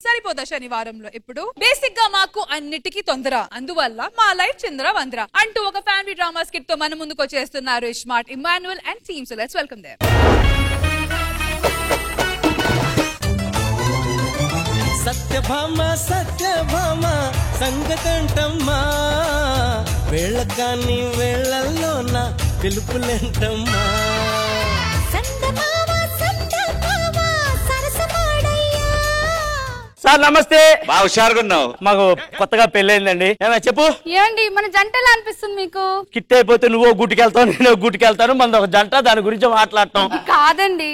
సరిపోదా శనివారంలో ఇప్పుడు బేసిక్ గా మాకు అన్నిటికీ తొందర, అందువల్ల మా లైఫ్ చంద్ర వంద్ర అంటూ ఒక ఫ్యామిలీ డ్రామా స్కిట్ తో మన ముందుకు వచ్చేస్తున్నారు smart Emmanuel and team. So let's welcome them. Satyabhama Satyabhama సంగతంటమ్మా, వేళకాని వేళల్లోన పిలుపులేంటమ్మా. సార్ నమస్తే. బాగా హుషారుగా ఉన్నావు. మాకు కొత్తగా పెళ్ళైందండి. ఏమైనా చెప్పు. ఏమండి మన జంటలా అనిపిస్తుంది మీకు? కిట్ అయిపోతే నువ్వు గుట్టుకెళ్తావు, నేను గుట్టుకెళ్తాను, మన ఒక జంట, దాని గురించి మాట్లాడటం కాదండి.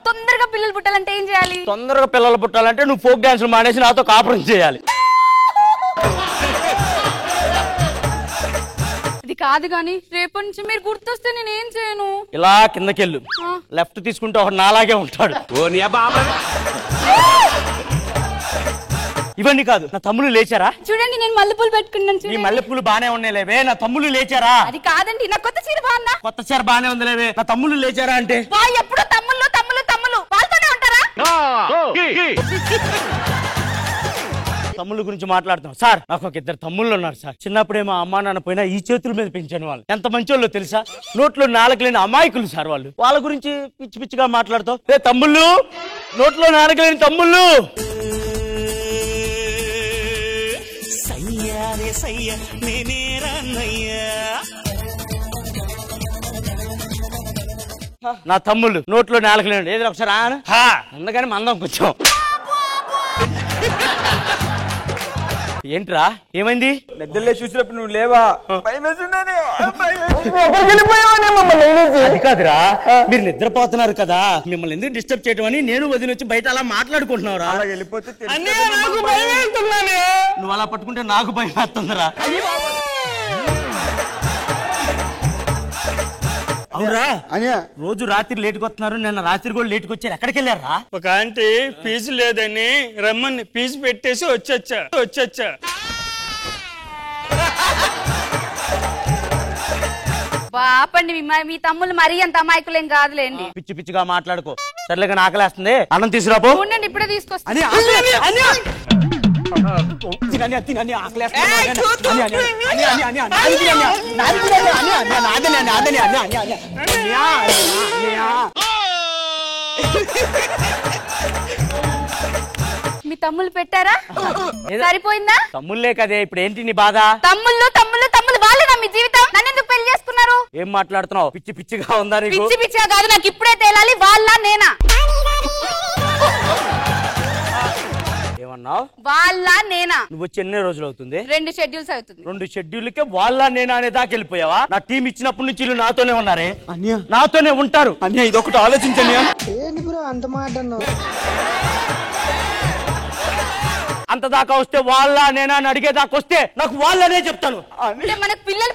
తొందరగా పిల్లలు పుట్టాలంటే ఏం చేయాలి? తొందరగా పిల్లలు పుట్టాలంటే నువ్వు ఫోక్ డాన్స్ మానేసి నాతో కాపురం చేయాలి. ఇది కాదు గాని రేపటి నుంచి మీరు గుర్తొస్తే నేను ఏం చేయను. ఇలా కిందకెళ్ళు, లెఫ్ట్ తీసుకుంటే ఒక నాలాగే ఉంటాడు. ఇవన్నీ కాదు, నా తమ్ముళ్ళు లేచారా? చూడండి నేను మల్లెపూలు పెట్టుకున్నాను. ఈ మల్లెపూలు బానే ఉన్నాయి లేవే, నా తమ్ముళ్ళు లేచారా? అది కాదండి, నా కొత్త చీర బాగుందా? కొత్త చీర బానే ఉంది లేవే, నా తమ్ముళ్ళు లేచారా అంటే ఎప్పుడు తమ్ముళ్ళు తమ్ముళ్ళు తమ్ముళ్ళు వాళ్ళతోనే ఉంటారా? తమ్ముళ్ళ గురించి మాట్లాడుతున్నాం సార్. నాకు ఒక ఇద్దరు తమ్ముళ్ళు ఉన్నారు సార్. చిన్నప్పుడే మా అమ్మా నాన్న పోయినా ఈ చేతుల మీద పెంచాను. వాళ్ళు ఎంత మంచోళ్ళో తెలుసా? నోట్లో నాలుకలేని అమాయకులు సార్ వాళ్ళు. వాళ్ళ గురించి పిచ్చి పిచ్చిగా మాట్లాడుతావు. ఏ తమ్ముళ్ళు, నోట్లో నాలుకలేని తమ్ముళ్ళు. నా తమ్ముళ్ళు నోట్లో నాలుకలేండి. ఏదో ఒకసారి అందుకని మందం కొంచెం. ఏంట్రా ఏమైంది? నిద్రలే చూసినప్పుడు నువ్వు లేవా? అది కాదురా, మీరు నిద్రపోతున్నారు కదా, మిమ్మల్ని ఎందుకు డిస్టర్బ్ చేయడం అని నేను వదిలి వచ్చి బయట అలా మాట్లాడుకుంటున్నావురా. నువ్వు అలా పట్టుకుంటే నాకు భయం వేస్తుందిరా. అవునరా, రోజు రాత్రి లేటుకు వస్తున్నారు. నిన్న రాత్రి కూడా లేటుకు వచ్చారు. ఎక్కడికి వెళ్ళారా? ఒక ఆంటీ ఫీజు లేదని రమ్మని ఫీజు పెట్టేసి వచ్చా. బాపండి, మీ తమ్ముళ్ళు మరీ అంత అమాయకులేం కాదులేండి. పిచ్చి పిచ్చిగా మాట్లాడుకో. సర్లేక ఆకలేస్తుంది, అన్నం తీసుకురాపో. ఉండండి ఇప్పుడే తీసుకొస్తా. మీ తమ్ముళ్ళు పెట్టారా? సరిపోయిందా? తమ్ముళ్ళే కదే, ఇప్పుడు ఏంటి నీ బాధ? తమ్ముళ్ళు తమ్ముళ్ళు తమ్ముళ్ళు వాళ్ళేనా మీ జీవితం? నన్ను ఎందుకు పెళ్లి చేసుకున్నారు? ఏం మాట్లాడుతున్నావు? పిచ్చి పిచ్చిగా ఉందా నీకు? పిచ్చి పిచ్చిగా కాదు, నాకు ఇప్పుడే తేలాలి. వాళ్ళ నేనా? ఏమన్నావు? వాళ్ళ నేనా? నువ్వు వచ్చి ఎన్ని రోజులు అవుతుంది? 2 షెడ్యూల్స్ అవుతుంది. 2 షెడ్యూల్కే వాళ్ళ నేనా అనే దాకా వెళ్ళిపోయావా? నా టీం ఇచ్చినప్పటి నుంచి వీళ్ళు నాతోనే ఉన్నారే, నాతోనే ఉంటారు. అన్య ఇదొకటి ఆలోచించండి. అంత దాకా వస్తే వాళ్ళ నేనా అని అడిగేదాకా వస్తే నాకు వాళ్ళనే చెప్తాను. మనకు పిల్లలు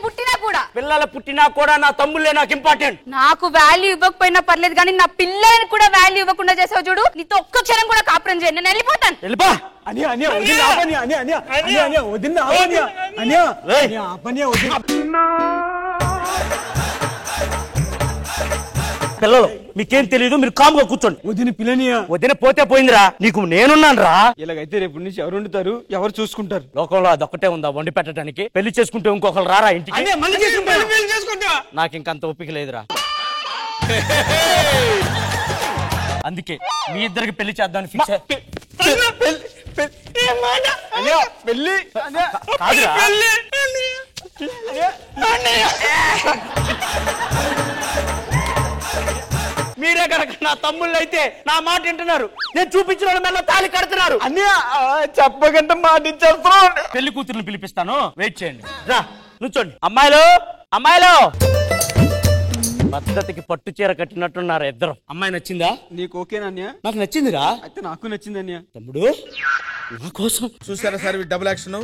పుట్టినా కూడా నా తమ్ముళ్ళే నాకు ఇంపార్టెంట్. నాకు వాల్యూ ఇవ్వకపోయినా పర్లేదు కానీ నా పిల్లల్ని కూడా వాల్యూ ఇవ్వకుండా చేసావు చూడు. నీతో ఒక్క క్షణం కూడా కాపురం చేయండి, నేను వెళ్ళిపోతాను. వెళ్ళిపో. పిల్లలు మీకేం తెలియదు, మీరు కాముగా కూర్చోండి. వదిన పిల్లనియా? వదిన పోతే పోయిందిరా, నీకు నేనున్నాను రా. ఇలాగైతే రేపు నుంచి ఎవరు వండుతారు, ఎవరు చూసుకుంటారు? లోకంలో అదొక్కటే ఉందా వండి పెట్టడానికి? పెళ్లి చేసుకుంటే ఇంకొకరు రారా ఇంటికి? నాకు ఇంకంత ఓపిక లేదురా. అందుకే మీ ఇద్దరికి పెళ్లి చేద్దామని ఫిక్స్. మీరే కనుక నా తమ్ముళ్ళు అయితే నా మాట వింటున్నారు. నేను చూపించిన మెల్ల తాళి కడుతున్నారు. చెప్పకంటే మాట ఇచ్చేస్తాను. పెళ్లి కూతుర్ని పిలిపిస్తాను, వెయిట్ చేయండి. రా నుంచోండి. అమ్మాయిలు అమ్మాయిలు, పద్ధతికి పట్టు చీర కట్టినట్టున్నారు ఇద్దరు. అమ్మాయి నచ్చిందా నీకు? ఓకేనా? నాకు నచ్చిందిరా. అయితే నాకు నచ్చింది అన్య. తమ్ముడు నా కోసం చూసారా సార్ డబుల్ యాక్షన్.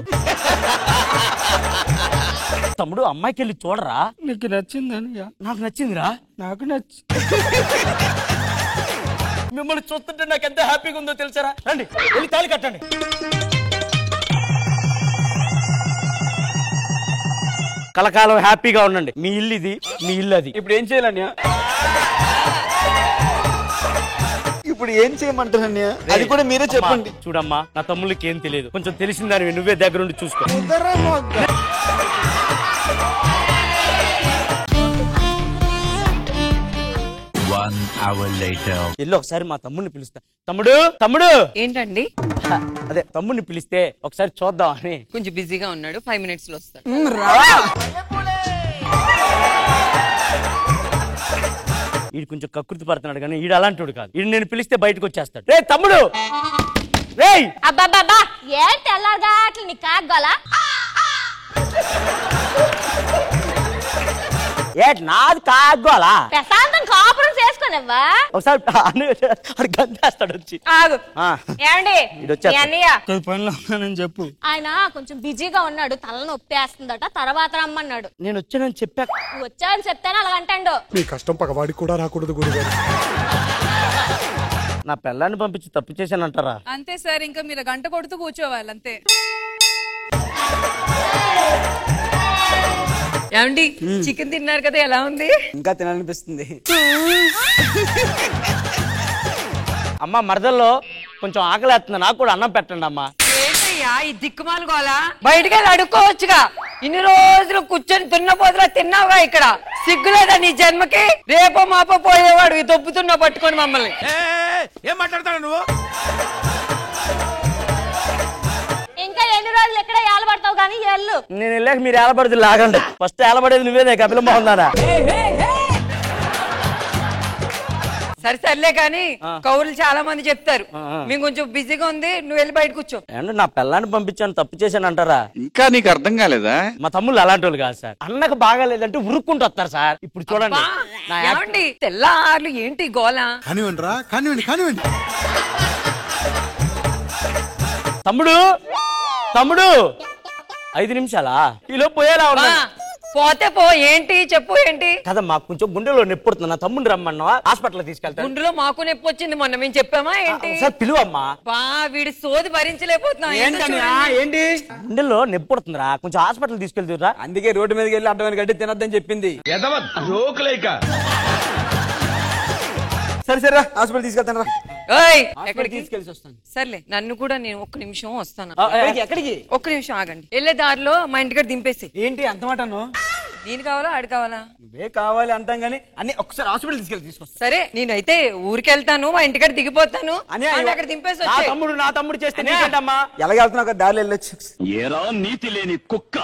తమ్ముడు అమ్మాయికి వెళ్ళి చూడరా. నీకు నచ్చింది అన్య? నాకు నచ్చిందిరా. నాకు నచ్చి మిమ్మల్ని చూస్తుంటే నాకు ఎంత హ్యాపీగా ఉందో తెలుసారా. రండి వెళ్ళి తాళి కట్టండి. కలకాలం హ్యాపీగా ఉండండి. మీ ఇల్లు ఇది, మీ ఇల్లు అది. ఇప్పుడు ఏం చేయాలన్య? ఇప్పుడు ఏం చేయమంటారు అన్నయ్య? అది కూడా మీరే చెప్పండి. చూడమ్మా, నా తమ్ముళ్ళకి ఏం తెలియదు, కొంచెం తెలిసిన దానివి నువ్వే దగ్గరుండి చూసుకో. ఎల్లు ఒకసారి మా తమ్ముడిని పిలుస్తా. తమ్ముడు, తమ్ముడు. ఏంటండి? అదే తమ్ముడిని పిలిస్తే ఒకసారి చూద్దాం అని. కొంచెం బిజీగా ఉన్నాడు, 5 minutes లో వస్తాడు. వీడు కొంచెం కకృతి పడుతున్నాడు కానీ వీడు అలాంటి కాదు. వీడు నేను పిలిస్తే బయటకు వచ్చేస్తాడు. రే తమ్ముడు, రేయ్. అబ్బాబ్బా ఏంటి తెల్లారుగా అట్లా నీ కాగోలా? నాది కాగోలా? ప్రశాంతం కాపురం చేసుకోనివ్వా? ఒకసారి గంతేస్తాడు వచ్చి. ఆగు. ఏమండి మీ అన్నయ్య పనిలో ఉన్నానని చెప్పు. ఆయన కొంచెం బిజీగా ఉన్నాడు, తల నొప్పేస్తుందట, తర్వాత రమ్మన్నాడు. నేను వచ్చానని చెప్పా. నువ్వు వచ్చావని చెప్తాను అలాగంటాడు. మీ కష్టం పగవాడికి కూడా రాకూడదు గురుగారు. నా పిల్లాన్ని పంపించి తప్పు చేశానంటారా? అంతే సార్, ఇంకా మీరు గంట కొడుతూ కూర్చోవాలి అంతే. ఏమండి చికెన్ తిన్నారు కదా, ఎలా ఉంది? ఇంకా తినాలనిపిస్తుంది. అమ్మ మరదల్లో కొంచెం ఆకలేస్తుంది, నాకు కూడా అన్నం పెట్టండి అమ్మా. ఏంటయ్యా ఈ దిక్కుమాలు గోలా? బయటకి వెళ్ళి అడుక్కోవచ్చుగా. ఇన్ని రోజులు కూర్చొని తిన్నపోతులా తిన్నావుగా ఇక్కడ. సిగ్గులేదా నీ జన్మకి? రేపో మాపో పోయేవాడు ఈ దొబ్బుతున్నా పట్టుకొని మమ్మల్ని. ఏం మాట్లాడతాడు నువ్వు? ఇంకా ఎన్ని రోజులు ఎక్కడ ఏలబడతావు కానీ ఎల్లు. నేను వెళ్ళాక మీరు ఏలబడదు లాగండి. ఫస్ట్ ఏలబడేది నువ్వేదే కపిలం బాగుందా? సరే సర్లే కానీ కౌరులు చాలా మంది చెప్తారు మేము కొంచెం బిజీగా ఉంది, నువ్వు వెళ్ళి బయట కూర్చో. అంటే నా పిల్లాన్ని పంపించాను తప్పు చేశాను అంటారా? ఇంకా నీకు అర్థం కాలేదా? మా తమ్ముళ్ళు అలాంటి వాళ్ళు కాదు సార్. అన్నకు బాగాలేదంటే ఉరుక్కుంటూ వస్తారు సార్. ఇప్పుడు చూడండి ఏమండి తెల్లార్లు ఏంటి గోలా? కానివ్వండి రా, కానివ్వండి కానివ్వండి. తమ్ముడు, తమ్ముడు 5 నిమిషాలా? ఈలో పోయేలా ఉన్నా. పోతే పో, ఏంటి చెప్పు ఏంటి? కదమ్మా, కొంచెం గుండెలో నొప్పుడుతున్నా. నా తమ్ముడు రమ్మన్నా హాస్పిటల్ తీసుకెళ్తా. గుండెలో మాకు నొప్పి వచ్చింది మొన్న, మేము చెప్పామా ఏంటి? సార్ పిలువమ్మా. బా వీడి సోది భరించలేకపోతున్నా. ఏంటి గుండెల్లో నొప్పుడుతుందిరా, కొంచెం హాస్పిటల్ తీసుకెళ్తురా. అందుకే రోడ్డు మీదకి వెళ్ళి అడ్డమైన గడ్డి తినొద్దని చెప్పింది. సరే సరే హాస్పిటల్ తీసుకెళ్తాను రా. ఎక్కడికి తీసుకెళ్ళి వస్తాను. సర్లే నన్ను కూడా నేను ఒక్క నిమిషం వస్తాను. ఎక్కడికి? ఒక్క నిమిషం ఆగండి. వెళ్ళే దారిలో మా ఇంటికాడ దింపేసి. ఏంటి అంత మాటను? నేను కావాలా ఆడు కావాలా? నువ్వే కావాలి అంటాం గానీ అన్ని ఒకసారి హాస్పిటల్ తీసుకొస్తా. సరే నేనైతే ఊరికెళ్తాను, మా ఇంటికాడ దిగిపోతాను, అక్కడ దింపేసి వచ్చేయ్. నా తమ్ముడు చేస్తే నీకేంటమ్మా? ఎలాగెళ్తున్నా దారిలో వెళ్ళొచ్చు. ఏరా నీతి లేని కుక్క.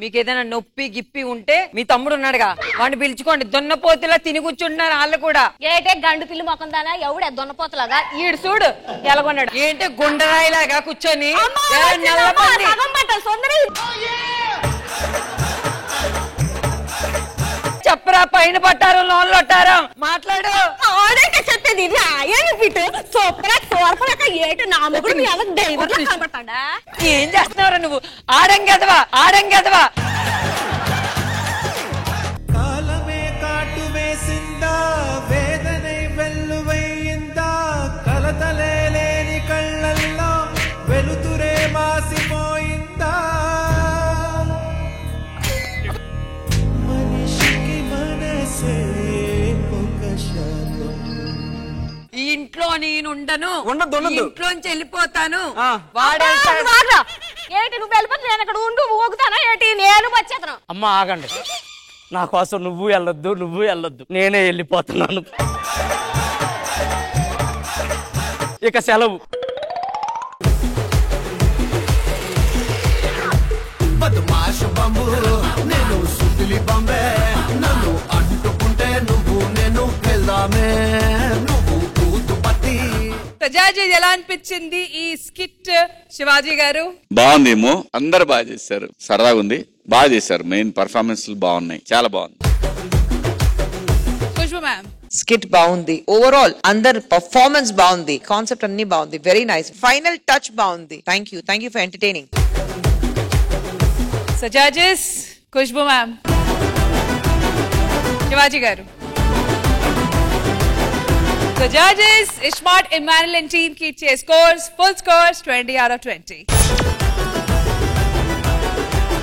మీకు ఏదైనా నొప్పి గిప్పి ఉంటే మీ తమ్ముడు ఉన్నాడుగా, వాడిని పిలుచుకోండి. దొన్నపోతులా తిని కూర్చుంటున్నారు వాళ్ళు కూడా. ఏటే గండు పిల్లి మొక్కం దానా ఎవడే దొన్నపోతలాగా ఈడు చూడు ఎలాగొన్నాడు. ఏంటి గుండరాయిలాగా కూర్చొని చెప్పరా, పైన పట్టారు లోన్లు పట్టారు, మాట్లాడు. చెప్పేది ఏం చేస్తున్నావు నువ్వు? ఆడంగెదవా ఆడంగెదవా. కాలమే కాటు వేసిందా, వేదనై వెల్లువయ్యిందా, కలతలే లేని కళ్ళల్లో వెలుతురే మాసిపోయిందా, మనిషికి మనసే ఒక శాపం. ఈ ఇంట్లో నేనుండను, ఉండొద్దు. ఇంట్లోంచి వెళ్ళిపోతాను. ఏంటి నువ్వు వెళ్ళిపోతే నేను అక్కడ ఉండు ఊగుతానా ఏంటి? నేను వచ్చేతను. అమ్మ ఆగండి, నా కోసం నువ్వు వెళ్ళొద్దు, నేనే వెళ్ళిపోతున్నాను. ఇక సెలవు. బద్మాష్ బంబు నేను సుతిలి బంబే, నన్ను అంటుకుంటే నువ్వు నేను వెళ్దామే, నువ్వు కూతు పట్టి. సజాజీ ఎలా అనిపించింది ఈ స్కిట్ శివాజీ గారు? బాగుందేమో, అందరు బాగా చేశారు, సరదాగా ఉంది, బాగా చేశారు. మెయిన్ పర్ఫార్మెన్స్ బాగున్నాయి, చాలా బాగుంది. ఖుష్బూ మ్యామ్ స్కిట్ బాగుంది, ఓవరాల్ అందరు పర్ఫార్మెన్స్ బాగుంది, కాన్సెప్ట్ అన్ని బాగుంది, వెరీ నైస్, ఫైనల్ టచ్ బాగుంది. Thank you for entertaining. సజాజెస్ Khushbu ma'am, Shivaji garu. So judges, Ishmael, Emmanuel and team keep scores, full scores 20 out of 20.